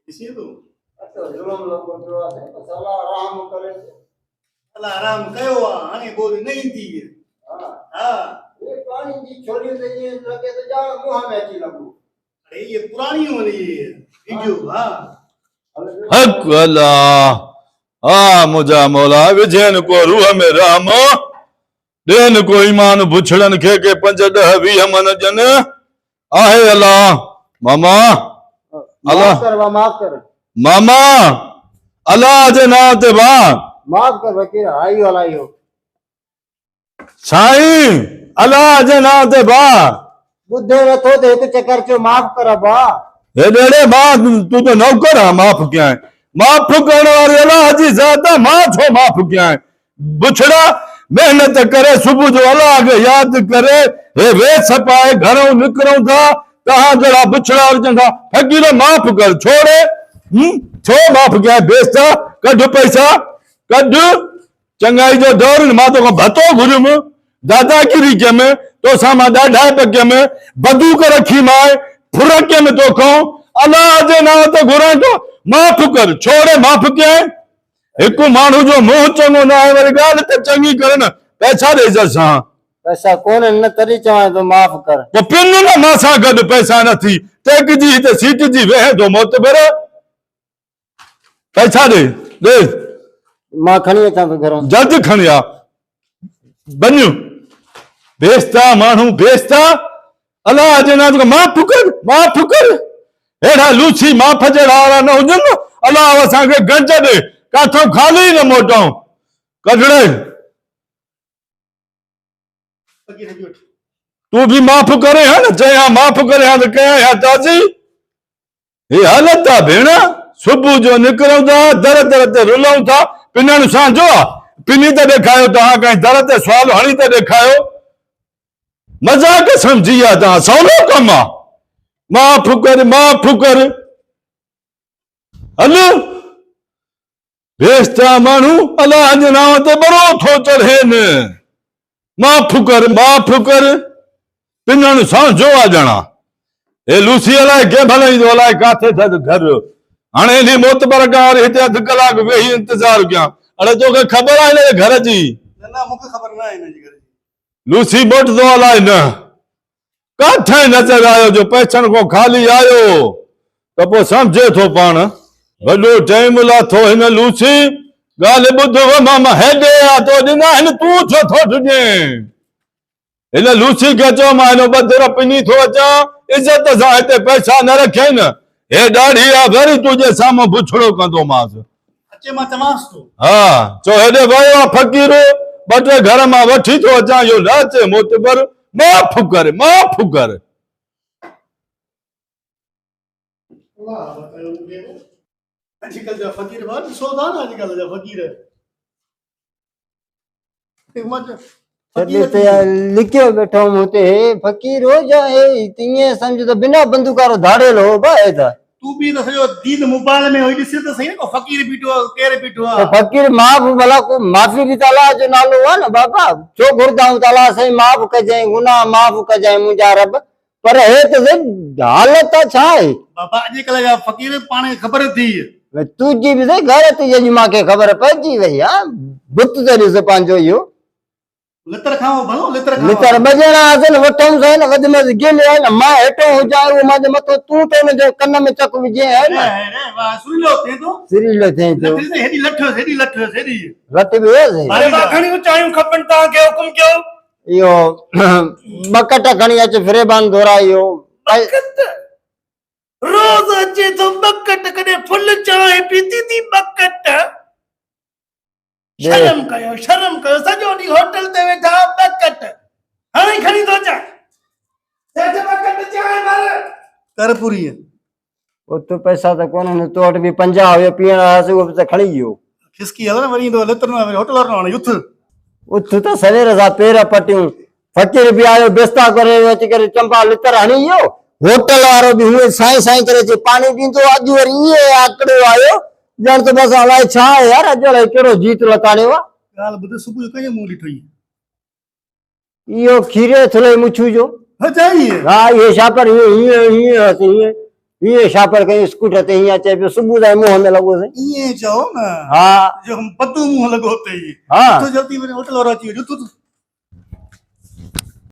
इसी तो जुलम लोगों जो है सलाह आराम करे अल्लाह आराम कयो हाने बोली नहीं थी हां हां ये पानी की छोरी से ये लगे तो जा मुंह में अची लगू अरे ये पुरानी हो रही है वीडियो हां हक अल्लाह मुझा मौला विझन को रूह में राम देन को ईमान बुछड़न के 5-10-20 मन जन आहे अल्लाह मामा अल्लाह माफ कर मामा अल्लाह जे नाम ते बा माफ कर वकील आई वाला यो साईं अल्लाह जे नाम ते बा बुद्धे रथो ते एक चक्कर चो माफ कर बा हे डेड़े मां तू तो नौकर है माफ क्या है माफ करने वाले अल्लाह जी ज़ाता मां छो माफ क्या है बुछड़ा मेहनत करे सुबह जो अल्लाह के याद करे हे वे सपाए घरों निकरों था कहां जड़ा बुछड़ा जंगा फकीर माफ कर छोड़े छो माफ क्या है बेस्ता कढ पैसा कढ चंगाई जो दौर मां तो भतो घुरम दादागिरी के में तो सामा डाढ़ा पके में बंदूक रखी माए फुरके में तो कहूं अल्लाह जे नाम तो घुरा तो माफ कर छोड़े माफ क्या है एक मानू जो मुंह चंगो ना है वरी गाल ते चंगी करे न पैसा दे जसा पैसा कोन न तरी चवा तो माफ कर तो पिन न मासा गड पैसा न थी टेक जी ते सीट जी वे तो मोतबर पैसा दे मां खणी अचां तो घरों जल्द खणिया बन्यू बेस्ता मानू बेस्ता अल्लाह जे नाम तो माफ कर एड़ा लूसी माफ जड़ा न हुजन अल्लाह असा के गंज दे काथों खाली न मोटो कढड़े फकीर जो तू भी माफ करे है न जया माफ करे है तो कया या ताजी ये हालत था भेणा सुबह जो निकरूं था दर दर ते रुलऊं था पिनण सां जो पिनी ते देखायो तहां कहीं दर ते सवाल हणी ते देखायो मजाक समझी आ तहां सवलो कम आ माफ कर हल बेस्ता मानू अल्लाह जे नाम ते बरो थो चढ़े न माफ कर पिनण सां जो आ ॼणा ए लूसी अलाए के भले ई अलाए काथे थद घर हाणे नी मोतबर गार हिते अध कलाक वेही इंतजार कया अरे तोखे खबर आहे न घर जी ना मुखे खबर ना है ना जी घर लूसी बोट दो अलाए न काथे नजर आयो जो पैसन को खाली आयो तो पो समझे थो पाण वॾो टाइम लाथो हिन लूसी ॻाल्हि ॿुध मामा हेॾे आ तो ॾिना हिन तूं छो थो ॾिजे हिन लूसी खे चयो मां हिन बदिर पिनी थो अचां इज़त सां हिते पैसा न रखे न हे ॾाढी आहे वरी तुंहिंजे साम्हूं बुछड़ो कंदोमांसि अच्छे मां तमास तो हा चो हेॾे वियो आहे फ़क़ीर ॿ टे घर मां वठी थो अचां इहो न अचे मोतबर माफ़ कर अल्लाह बतायो मुझे आजकल जा फकीर बात सोदा ना आजकल जा फकीर एक मत फकीर ते लिखियो बैठो मुते फकीर हो जाए तिए समझ तो बिना बंदूकारो धाड़े लो बाए था तू भी तो सजो दीन मोबाइल में होई दिसे तो सही को फकीर बीठो केरे बीठो तो फकीर माफ भला को माफी भी ताला जो नालो है ना बाबा जो गुरदाऊ ताला से माफ कजै गुनाह माफ कजै मुजा रब पर हे तो हालत छा है बाबा आजकल जा फकीर पाने खबर थी तुझी भी घर तुझे मां के खबर पजी वई हां बुत ते से पांजो यो लितर खाओ भलो लितर बजना असल वठम से न वद में गेल है न मां हेठो हो जाए वो मां मतो तू तो न जो कन्न में चक विजे है ना अरे वाह सुन लो थे तो सिरिलो थे तो हेडी लठ हेडी रट भी है अरे वाह खणी ऊंचाइयूं खपन ता के हुकुम कयो यो बकट खणी अच फिरेबान दोरायो बकट रोज अचे तो बकट कने फुल चाय पीती थी बकट शर्म कयो सजो डी होटल ते वेठा बकट हाणे खणी तो जा सेठ बकट चाय मार कर पूरी है वो तो पैसा तो कोन न तोट भी 50 हुए पीण आसे वो तो खणी गयो किसकी हल वरी तो लितर ना होटल वाला युथ उथ तो सवेर सा पेर पटियो फकीर भी आयो बेस्ता करे अची करे चंपा लितर हणी यो होटल वारो भी हुए साई साई करे जे पानी दींदो आज वरी ये आकड़ो आयो जण तो बस हलाए छा यार अजड़े केड़ो जीत लताने वा गाल बुध सुबह कने मुंह लिठोई यो खीरे थले मुछू जो हो जाइए हां ये शापर ये हसी ये ये छापर कहीं स्कूटर ते हिया चे पियो सुबह जा मुंह में लगो से ये चओ न हाँ जो हम पतू मुंह लगो ते हाँ तो जल्दी मेरे होटल वाला अची वञो तूं